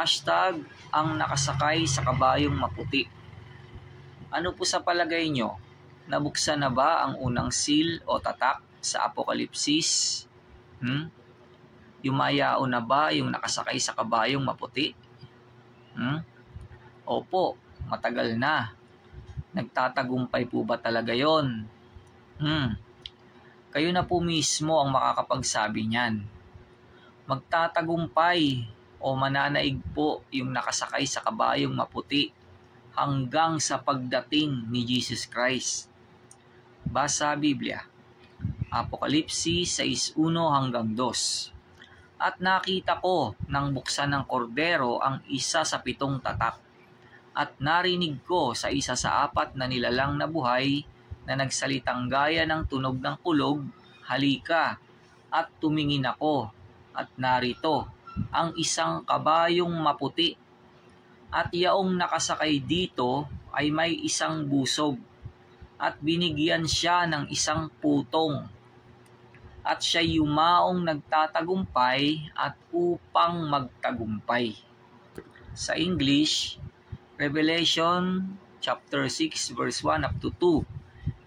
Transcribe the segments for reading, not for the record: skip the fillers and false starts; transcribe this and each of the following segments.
Hashtag ang nakasakay sa kabayong maputi. Ano po sa palagay nyo? Nabuksan na ba ang unang seal o tatak sa Apokalipsis? Yumayao na ba yung nakasakay sa kabayong maputi? Opo, matagal na. Nagtatagumpay po ba talaga yon? Kayo na po mismo ang makakapagsabi niyan. Magtatagumpay o mananaig po yung nakasakay sa kabayong maputi hanggang sa pagdating ni Jesus Christ. Basa Biblia, Apokalipsis 6:1-2. At nakita ko nang buksan ng kordero ang isa sa 7 tatak. At narinig ko sa isa sa 4 na nilalang na buhay na nagsalitang gaya ng tunog ng kulog, halika. At tumingin ako, at narito ang isang kabayong maputi. At yaong nakasakay dito ay may isang busog, at binigyan siya ng isang putong. At siya yumaong nagtatagumpay at upang magtagumpay. Sa English, Revelation chapter 6 verse 1-2.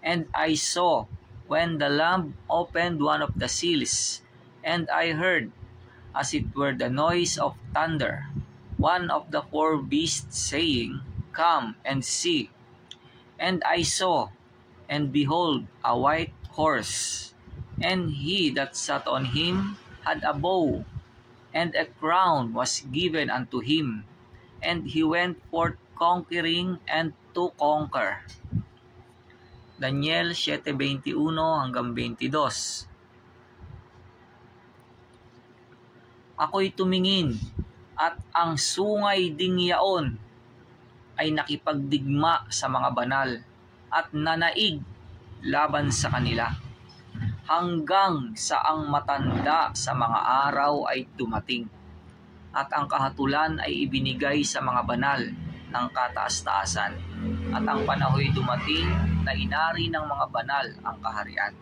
And I saw when the Lamb opened one of the seals, and I heard, as it were the noise of thunder, one of the 4 beasts saying, Come and see. And I saw, and behold, a white horse, and he that sat on him had a bow, and a crown was given unto him, and he went forth conquering and to conquer. Daniel 7:21-22. Ako'y tumingin, at ang sungay ding yaon ay nakipagdigma sa mga banal at nanaig laban sa kanila, hanggang sa ang matanda sa mga araw ay dumating, at ang kahatulan ay ibinigay sa mga banal ng kataas-taasan, at ang panahoy dumating na inari ng mga banal ang kaharian.